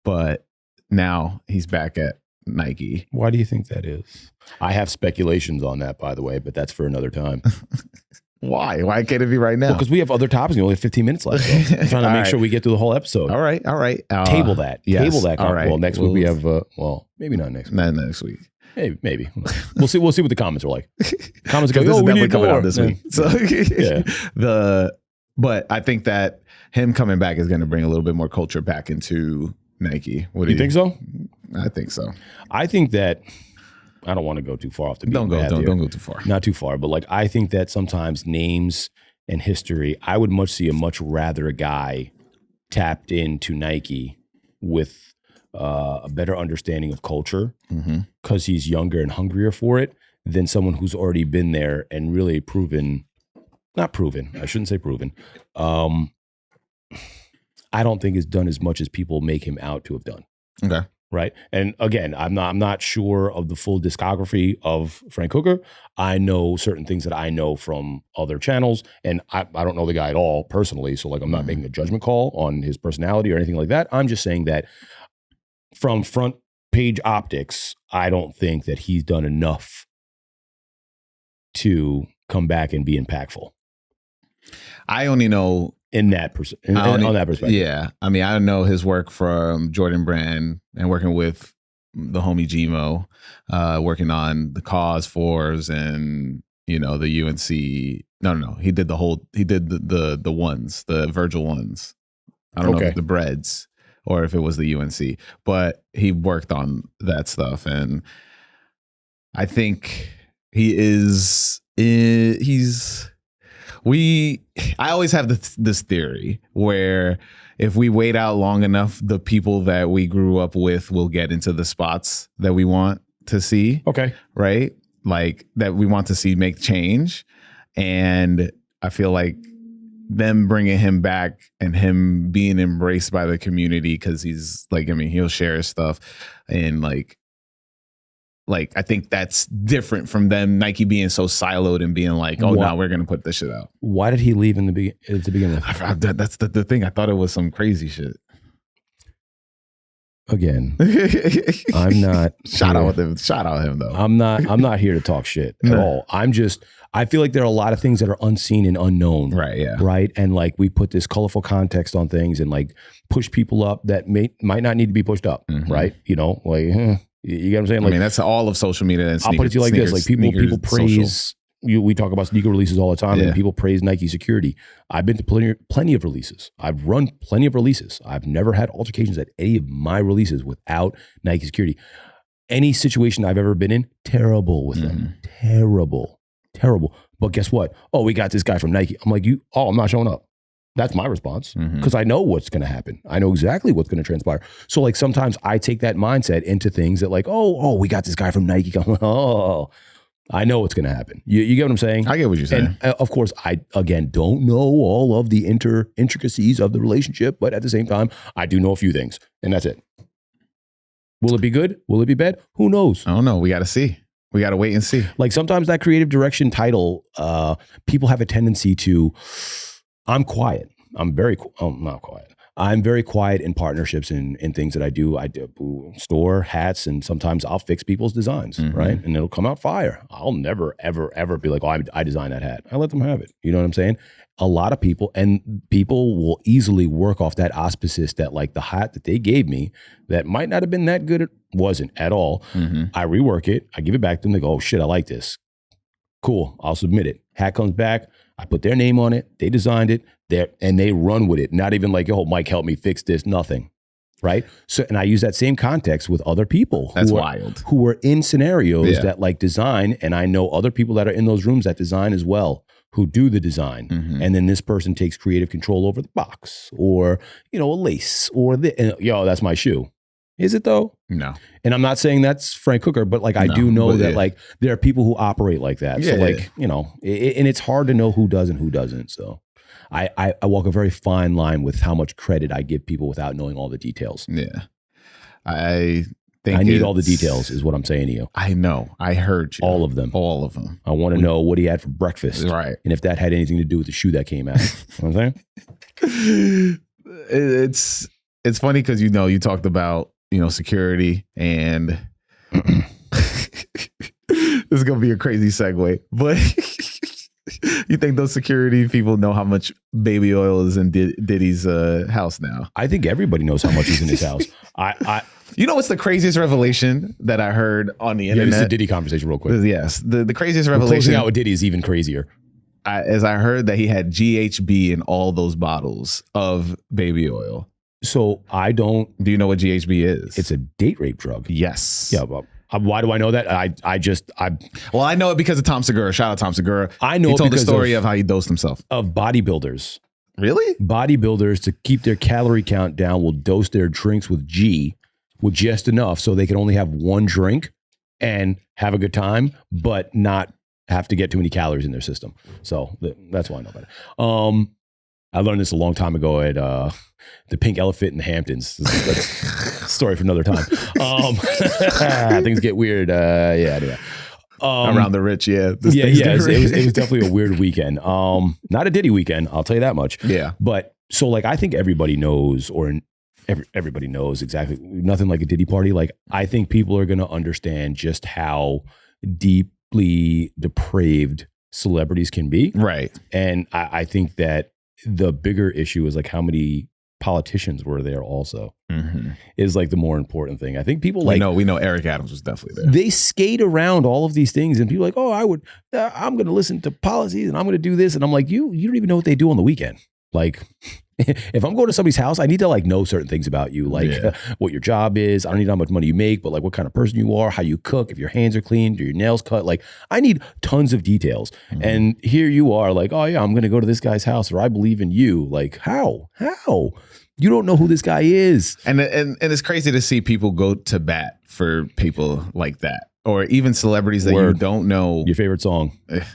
But now he's back at Nike. Why do you think that is? I have speculations on that, by the way, but that's for another time. Why? Why can't it be right now? Because we have other topics. We only have 15 minutes left. So I'm trying to make sure we get through the whole episode. All right. Table that. Yes. Table that. All right. Well, next week we have, maybe not next week. Not next week. Maybe. We'll see what the comments are like. Comments go, this is we definitely need coming more out this week. So but I think that him coming back is going to bring a little bit more culture back into Nike. What do you think so? I think so. I think that I don't want to go too far off the beaten path. Don't go too far. Not too far, but like I think that sometimes names and history, I would much rather a guy tapped into Nike with a better understanding of culture because he's younger and hungrier for it than someone who's already been there and really not proven. I shouldn't say proven. I don't think has done as much as people make him out to have done. Okay. Right. And again, I'm not sure of the full discography of Frank Cooker. I know certain things that I know from other channels, and I don't know the guy at all personally. So like, I'm not making a judgment call on his personality or anything like that. I'm just saying that from front page optics, I don't think that he's done enough to come back and be impactful. I only know on that perspective. Yeah. I mean, I know his work from Jordan Brand and working with the homie Gmo, working on the Cause 4s and, you know, the UNC. No. He did the ones, the Virgil ones. I don't know if the breads or if it was the UNC, but he worked on that stuff. And I think I always have this theory where if we wait out long enough, the people that we grew up with will get into the spots that we want to see. Okay. Right? Like that we want to see make change. And I feel like them bringing him back and him being embraced by the community because he's like, I mean, he'll share his stuff and like I think that's different from them Nike being so siloed and being like, oh, no, we're going to put this shit out. Why did he leave to begin with? That's the thing. I thought it was some crazy shit. Again, I'm not shout out him though. I'm not here to talk shit at all. I feel like there are a lot of things that are unseen and unknown. Right. Yeah. Right. And like we put this colorful context on things and like push people up that might not need to be pushed up. Right. You know, like, you get what I'm saying? Like, I mean, that's all of social media. And I'll put it to you like this: like people praise. We talk about sneaker releases all the time, and people praise Nike security. I've been to plenty of releases. I've run plenty of releases. I've never had altercations at any of my releases without Nike security. Any situation I've ever been in, terrible with them. Terrible. But guess what? Oh, we got this guy from Nike. I'm like, I'm not showing up. That's my response because I know what's going to happen. I know exactly what's going to transpire. So like sometimes I take that mindset into things that like, oh, we got this guy from Nike. Oh, I know what's going to happen. You get what I'm saying? I get what you're saying. And of course, I, again, don't know all of the intricacies of the relationship, but at the same time, I do know a few things and that's it. Will it be good? Will it be bad? Who knows? I don't know. We got to see. We got to wait and see. Like sometimes that creative direction title, people have a tendency to, I'm quiet. I'm not quiet. I'm very quiet in partnerships and things that I do. I do store hats, and sometimes I'll fix people's designs, right? And it'll come out fire. I'll never, ever, ever be like, oh, I designed that hat. I let them have it. You know what I'm saying? A lot of people will easily work off that auspices that like the hat that they gave me that might not have been that good. It wasn't at all. I rework it. I give it back to them. They go, oh shit, I like this. Cool. I'll submit it. Hat comes back. I put their name on it. They designed it. And they run with it. Not even like, oh, Mike, help me fix this. Nothing. Right. So, and I use that same context with other people. That's wild. Who are in scenarios that like design. And I know other people that are in those rooms that design as well, who do the design. And then this person takes creative control over the box or, a lace or that's my shoe. Is it though? No. And I'm not saying that's Frank Cooker, but like I do know that like there are people who operate like that. So like, and it's hard to know who does and who doesn't. So I walk a very fine line with how much credit I give people without knowing all the details. Yeah. I think I need all the details is what I'm saying to you. I know. I heard you. All of them. All of them. I want to know what he had for breakfast. Right. And if that had anything to do with the shoe that came out. You know what I'm saying? It's funny because, you talked about, security and this is going to be a crazy segue, but you think those security people know how much baby oil is in Diddy's house now? I think everybody knows how much is in his house. What's the craziest revelation that I heard on the internet? This is a Diddy conversation real quick. Yes. The craziest revelation. Closing out with Diddy is even crazier. As I heard that he had GHB in all those bottles of baby oil. So Do you know what GHB is? It's a date rape drug. Yes. Yeah. Well, why do I know that? Well, I know it because of Tom Segura. Shout out Tom Segura. I know he told the story of how he dosed himself. Of bodybuilders. Really? Bodybuilders, to keep their calorie count down, will dose their drinks with just enough so they can only have one drink and have a good time, but not have to get too many calories in their system. So that's why I know about it. I learned this a long time ago at the Pink Elephant in the Hamptons. That's a story for another time. Things get weird. Anyway. Around the rich, It was definitely a weird weekend. Not a Diddy weekend, I'll tell you that much. Yeah. But so like I think everybody knows, everybody knows exactly, nothing like a Diddy party. Like I think people are going to understand just how deeply depraved celebrities can be. Right. And I think that the bigger issue is like how many politicians were there also is like the more important thing. I think people we know Eric Adams was definitely there. They skate around all of these things and people are like, oh, I'm going to listen to policies and I'm going to do this. And I'm like, you don't even know what they do on the weekend. Like if I'm going to somebody's house, I need to like know certain things about you, like what your job is. I don't need how much money you make, but like what kind of person you are, how you cook, if your hands are clean, do your nails cut. Like I need tons of details. And here you are like, oh yeah, I'm going to go to this guy's house or I believe in you. Like how? You don't know who this guy is. And it's crazy to see people go to bat for people like that. Or even celebrities that you don't know. Your favorite song.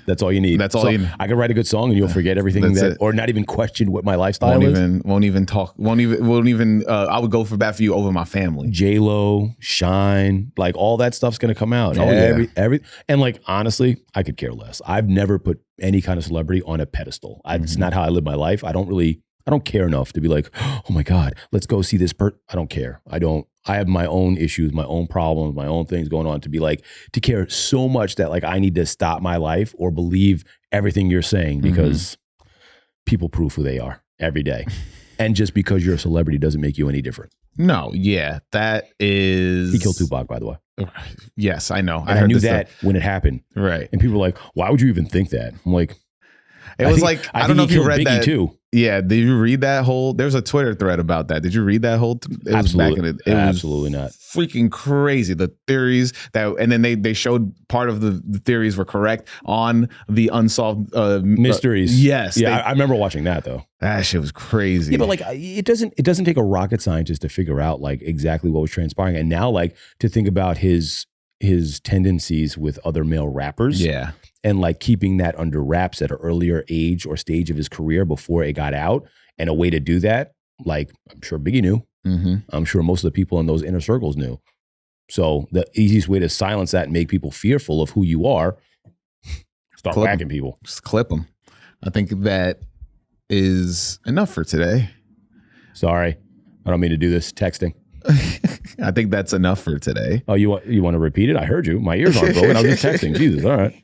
That's all you need. That's all you need. I can write a good song and you'll forget everything or not even question what my lifestyle is. Won't even talk. I would go for bat for you over my family. J-Lo, Shine, like all that stuff's going to come out. And like, honestly, I could care less. I've never put any kind of celebrity on a pedestal. It's not how I live my life. I don't care enough to be like, oh my God, let's go see this person. I don't care. I have my own issues, my own problems, my own things going on to care so much that like I need to stop my life or believe everything you're saying because people prove who they are every day. And just because you're a celebrity doesn't make you any different. No, yeah, that is. He killed Tupac, by the way. Yes, I know. I knew that when it happened. Right. And people were like, why would you even think that? I'm like, I don't know if you read Biggie that too. Yeah, did you read that whole? There's a Twitter thread about that. Did you read that whole? It absolutely, was back in it. Absolutely not. Freaking crazy. The theories and then they showed part of the theories were correct on the unsolved mysteries. Yes, yeah, I remember watching that though. That shit was crazy. Yeah, but like it doesn't take a rocket scientist to figure out like exactly what was transpiring, and now like to think about his tendencies with other male rappers. Yeah. And like keeping that under wraps at an earlier age or stage of his career before it got out. And a way to do that, like I'm sure Biggie knew. I'm sure most of the people in those inner circles knew. So the easiest way to silence that and make people fearful of who you are, start Clip 'em. whacking people. Just clip them. I think that is enough for today. Sorry, I don't mean to do this texting. I think that's enough for today. Oh, you want to repeat it? I heard you. My ears aren't broken. I was just texting. Jesus, all right.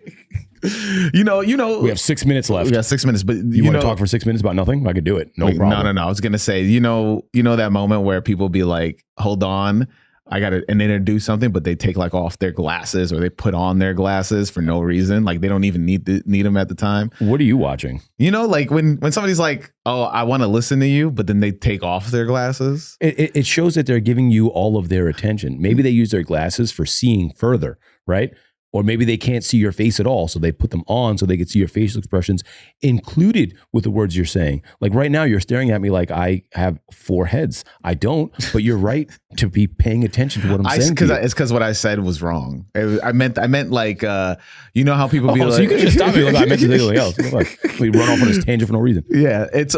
You know. We have 6 minutes left. We got 6 minutes, but You want to talk for 6 minutes about nothing? I could do it. No problem. No. I was gonna say, you know that moment where people be like, "Hold on, I got to," and they do something, but they take like off their glasses or they put on their glasses for no reason. Like they don't even need them at the time. What are you watching? You know, like when somebody's like, "Oh, I want to listen to you," but then they take off their glasses. It shows that they're giving you all of their attention. Maybe they use their glasses for seeing further, right? Or maybe they can't see your face at all, so they put them on so they can see your facial expressions included with the words you're saying. Like right now, you're staring at me like I have 4 heads. I don't, but you're right to be paying attention to what I'm saying. It's because what I said was wrong. I meant like, you know how people be like. So you could just stop me. Like, I meant to say something else. We run off on this tangent for no reason. Yeah, it's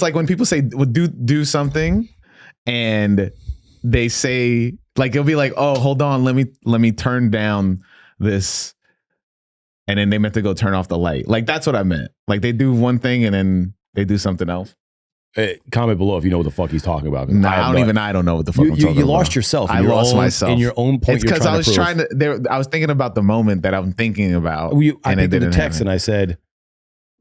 like when people say, well, do something, and they say, like, it'll be like, oh, hold on, let me turn down this, and then they meant to go turn off the light. Like that's what I meant. Like they do one thing and then they do something else. Comment below if you know what the fuck he's talking about. No, I don't know what the fuck I'm talking about. You lost yourself. I lost myself in your own point. It's because I was thinking about the moment that I'm thinking about. I picked up the text and I said,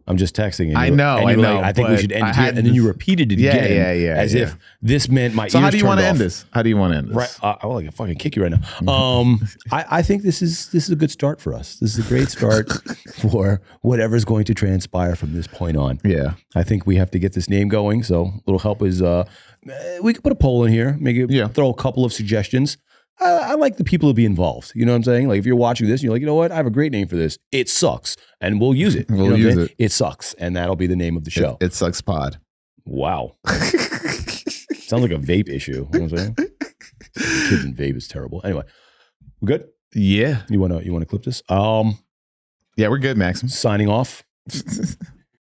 I'm just texting. I know. Like, I think we should end it here. And then you repeated it again. As if this meant my ears turned off. So how do you want to end this? How do you want to end this? Right. I will fucking kick you right now. I think this is a good start for us. This is a great start for whatever's going to transpire from this point on. Yeah. I think we have to get this name going. So a little help is, we could put a poll in here, throw a couple of suggestions. I like the people to be involved. You know what I'm saying? Like if you're watching this and you're like, you know what? I have a great name for this. It sucks. And we'll use it. We'll use it. It sucks. And that'll be the name of the show. It sucks pod. Wow. Sounds like a vape issue. You know what I'm saying? Kids and vape is terrible. Anyway, we good? Yeah. You wanna clip this? Yeah, we're good, Maxim. Signing off.